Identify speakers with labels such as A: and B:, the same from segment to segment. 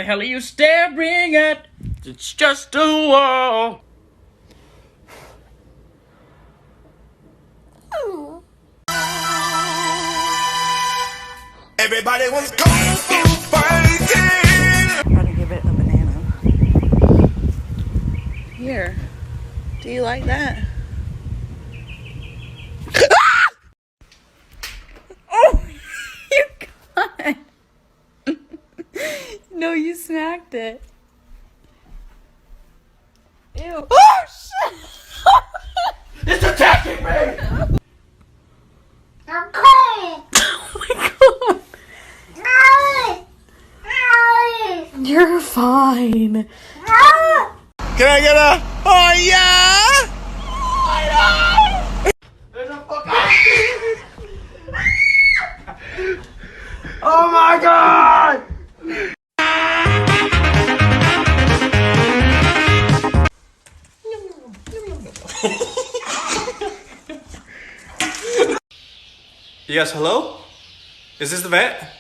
A: hell are you staring at? It's just a wall.
B: Everybody wants kung fu fighting.
C: Try to give it a banana. Here. Do you like that? Oh, you got it. No, you smacked it. Ew. Oh, shit.
A: It's attacking me!
D: I'm cold.
C: Oh my god. You're fine.
B: Can I get a? Oh yeah!
A: There's a fucking... Oh my god!
E: Yes, hello? Is this the vet?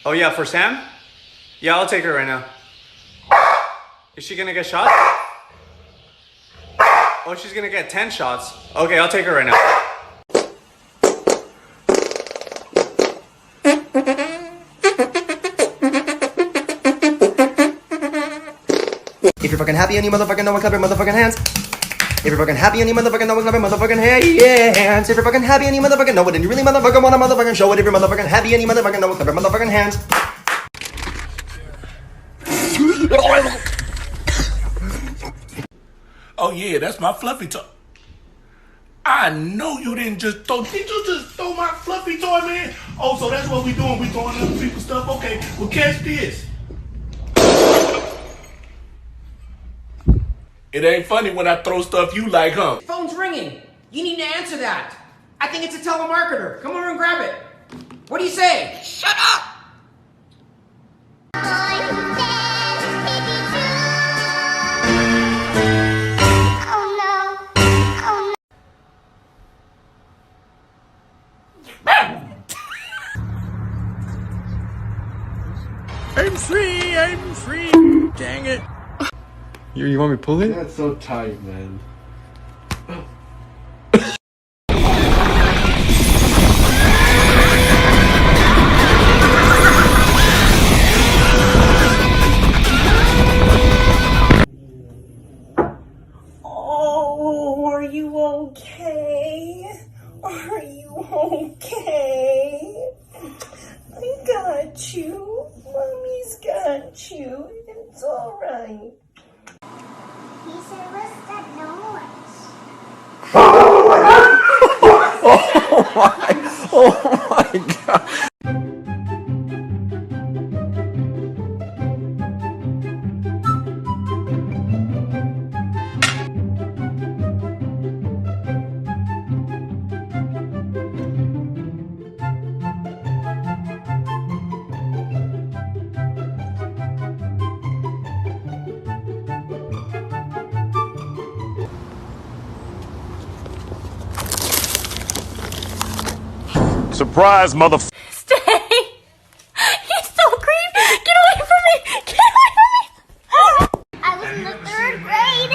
E: Oh yeah, for Sam? Yeah, I'll take her right now. Is she gonna get shot? Oh, she's gonna get 10 shots. Okay, I'll take her right now.
F: If you're fucking happy and you motherfucking know it, clap your motherfucking hands. If you're fucking happy and you motherfucking know it, clap your motherfucking hands. If you're fucking happy and you motherfucking know it, and you really motherfucking wanna motherfucking show it. If you're motherfucking happy and you motherfucking know it, clap your motherfucking hands.
B: Oh yeah, that's my fluffy toy. I know you didn't just throw. Did you just throw my fluffy toy, man? Oh, so that's what we doing? We throwing other people's stuff? Okay, well catch this. It ain't funny when I throw stuff you like, huh?
G: Phone's ringing. You need to answer that. I think it's a telemarketer. Come over and grab it. What do you say? Shut up!
A: I'm free! Dang it.
E: You want me to pull it?
H: That's so tight, man.
C: Oh, are you okay? Are you okay? I got you. Mommy's got you. It's alright.
D: He said, what's that noise?
H: Oh my god.
B: Surprise, motherfucker.
C: Stay! He's so creepy! Get away from me! Get away from me!
D: I was in the 3rd grade.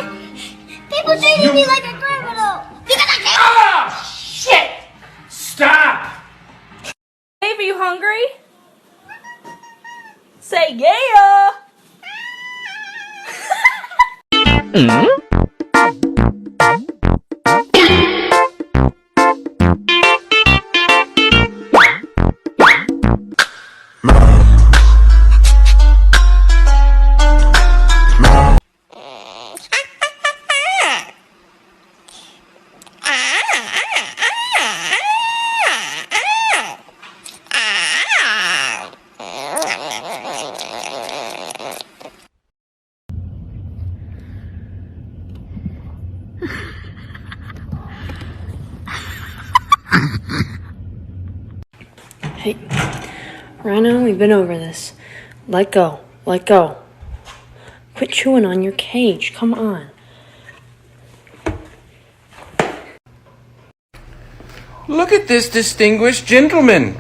D: People treated me like a criminal. Because I can't.
A: Ah! Shit! Stop!
C: Dave, are you hungry? Say yeah!
I: Hey, Rhino, we've been over this. Let go. Let go. Quit chewing on your cage. Come on.
A: Look at this distinguished gentleman.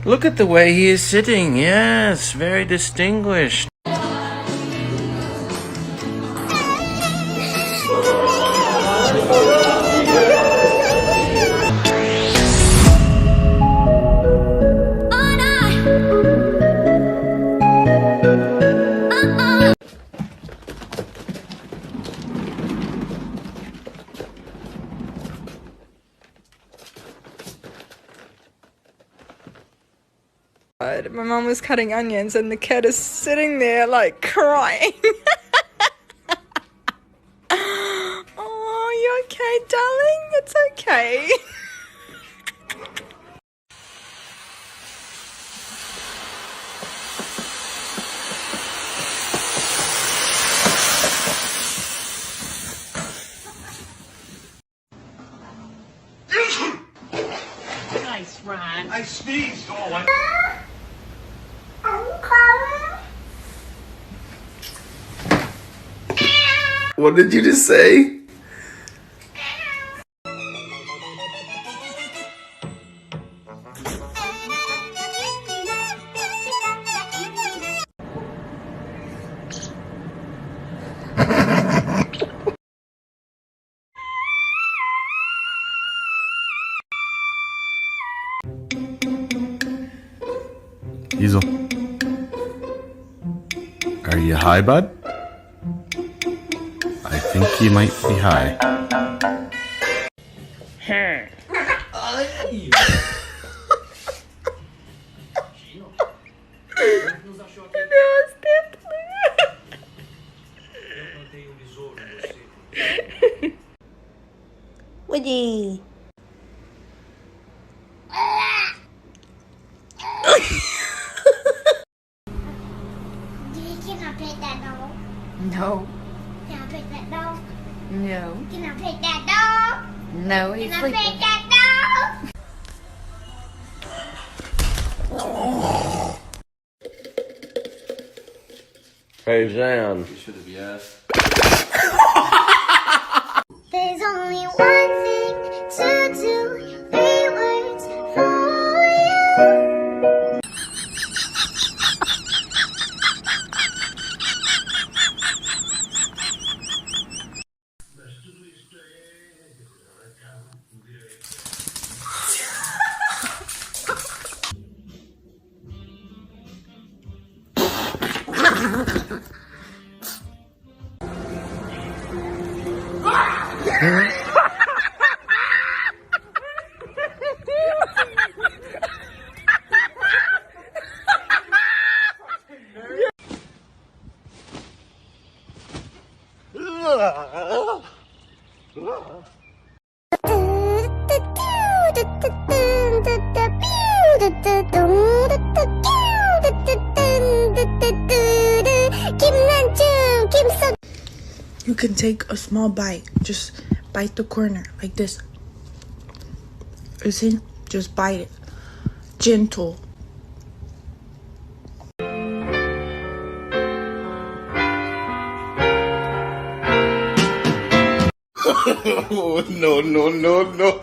A: Look at the way he is sitting. Yes, very distinguished.
J: My mom was cutting onions and the cat is sitting there like crying. Oh, you okay, darling? It's okay.
G: Nice, Ron.
B: I sneezed. Oh,
H: What did you just say?
K: Diesel. Are you high, bud? I think you might be high.
C: Woody.
D: Can I pet that dog?
C: No.
D: Can I pet that dog?
C: No.
D: Can I pet that dog?
C: No, he's
D: Can I
C: sleeping.
D: pet that dog?
H: Hey, Jan.
E: You should have yes.
D: There's only one thing to do, 3 words for you.
J: You can take a small bite. Just bite the corner like this. You see? Just bite it. Gentle.
B: Oh, no, no, no, no.